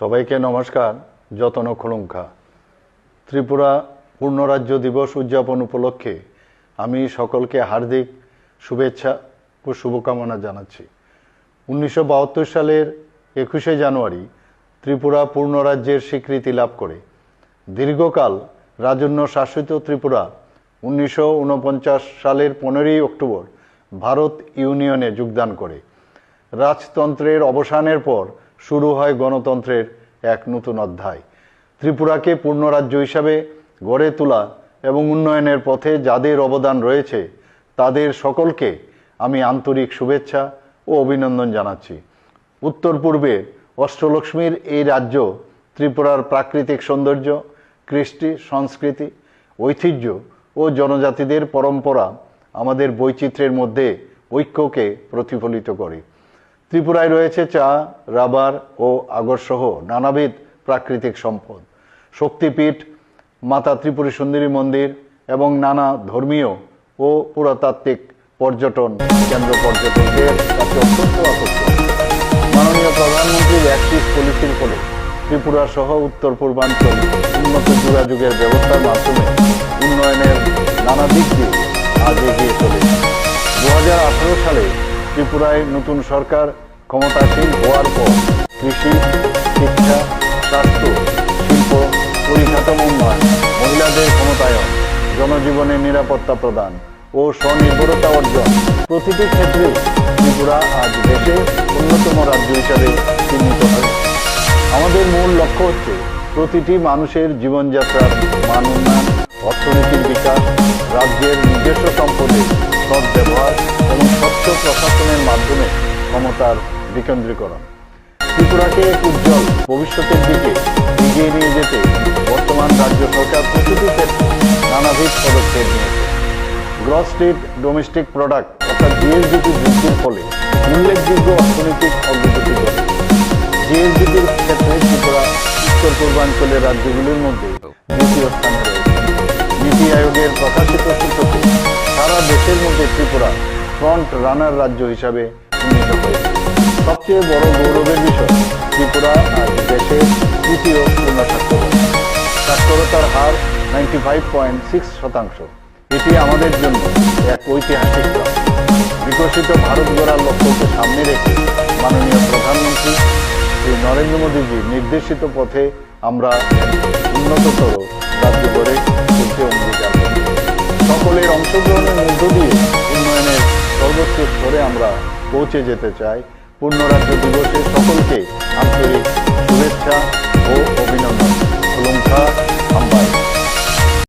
সবাইকে নমস্কার। যতন খোলঙ্কা। ত্রিপুরা পূর্ণরাজ্য দিবস উদযাপন উপলক্ষে আমি সকলকে হার্দিক শুভেচ্ছা ও শুভকামনা জানাচ্ছি। 1972 সালের 21শে জানুয়ারি ত্রিপুরা পূর্ণরাজ্যের স্বীকৃতি লাভ করে দীর্ঘকাল রাজন্য শাসিত ত্রিপুরা 1949 সালের 15ই অক্টোবর ভারত ইউনিয়নে যোগদান করে। রাজতন্ত্রের অবসানের পর শুরু হয় গণতন্ত্রের এক নতুন অধ্যায়। ত্রিপুরাকে পূর্ণরাজ্য হিসাবে গড়ে তোলা এবং উন্নয়নের পথে যাদের অবদান রয়েছে তাদের সকলকে আমি আন্তরিক শুভেচ্ছা ও অভিনন্দন জানাচ্ছি। উত্তর পূর্বে অষ্টলক্ষ্মীর এই রাজ্য ত্রিপুরার প্রাকৃতিক সৌন্দর্য, কৃষ্টি, সংস্কৃতি, ঐতিহ্য ও জনজাতিদের পরম্পরা আমাদের বৈচিত্র্যের মধ্যে ঐক্যকে প্রতিফলিত করে। ত্রিপুরায় রয়েছে চা, রাবার ও আগরসহ নানাবিধ প্রাকৃতিক সম্পদ, শক্তিপীঠ, মাতা ত্রিপুরী সুন্দরী মন্দির এবং নানা ধর্মীয় ও পুরাতাত্ত্বিক পর্যটন কেন্দ্র পর্যটকদের কাছে অত্যন্ত আকর্ষণ। মাননীয় প্রধানমন্ত্রীর অ্যাক্টিভ পলিসির ফলে ত্রিপুরা সহ উত্তর পূর্বাঞ্চল উন্নত যোগাযোগের ব্যবস্থার মাধ্যমে উন্নয়নের নানা দিক দিয়ে আজ এগিয়ে চলেছে। 2018 সালে ত্রিপুরায় নতুন সরকার ক্ষমতাসীন হওয়ার পর কৃষি, শিক্ষা, স্বাস্থ্য, শিল্প, পরিকাঠামো উন্নয়ন, মহিলাদের ক্ষমতায়ন, জনজীবনের নিরাপত্তা প্রদান ও স্বনির্ভরতা অর্জন প্রতিটি ক্ষেত্রে ত্রিপুরা আজ দেশে অন্যতম রাজ্য হিসাবে চিহ্নিত হয়। আমাদের মূল লক্ষ্য হচ্ছে প্রতিটি মানুষের জীবনযাত্রার মান উন্নয়ন, অর্থনীতির বিকাশ, রাজ্যের নিজস্ব সম্পদের সদ্ব্যবহার এবং স্বচ্ছ প্রশাসনের মাধ্যমে ক্ষমতার বিকেন্দ্রীকরণ। ত্রিপুরাকে এক উজ্জ্বল ভবিষ্যতের দিকে এগিয়ে নিয়ে যেতে বর্তমান রাজ্য সরকার প্রতিটি ক্ষেত্রে নানাবিধ পদক্ষেপ নিয়েছে। গ্রস স্টেট ডোমেস্টিক প্রোডাক্ট অর্থাৎ জিএসডিপি বৃদ্ধির ফলে উল্লেখযোগ্য অর্থনৈতিক অগ্রগতি ঘটে। জিএসডিপির ক্ষেত্রে ত্রিপুরা উত্তর পূর্বাঞ্চলের রাজ্যগুলির মধ্যে দ্বিতীয় স্থানে রয়েছে। নীতি আয়োগের প্রকাশিত সূচকে সারা দেশের মধ্যে ত্রিপুরা ফ্রন্ট রানার রাজ্য হিসাবে উন্নীত হয়েছে। সবচেয়ে বড় গৌরবের বিষয়, ত্রিপুরা আজ দেশের তৃতীয় পূর্ণ সাক্ষরতা। সাক্ষরতার হার 95.6%। এটি আমাদের জন্য এক ঐতিহাসিক ধাপ। বিকশিত ভারত গড়ার লক্ষ্যকে সামনে রেখে মাননীয় প্রধানমন্ত্রী শ্রী নরেন্দ্র মোদীজির নির্দেশিত পথে আমরা উন্নততর রাজ্য গড়ে তুলতে অঙ্গীকার করি। সকলের অংশগ্রহণের মধ্য দিয়ে উন্নয়নের সর্বোচ্চ স্তরে আমরা পৌঁছে যেতে চাই। পূর্ণরাজ্য দিবসে সকলকে আন্তরিক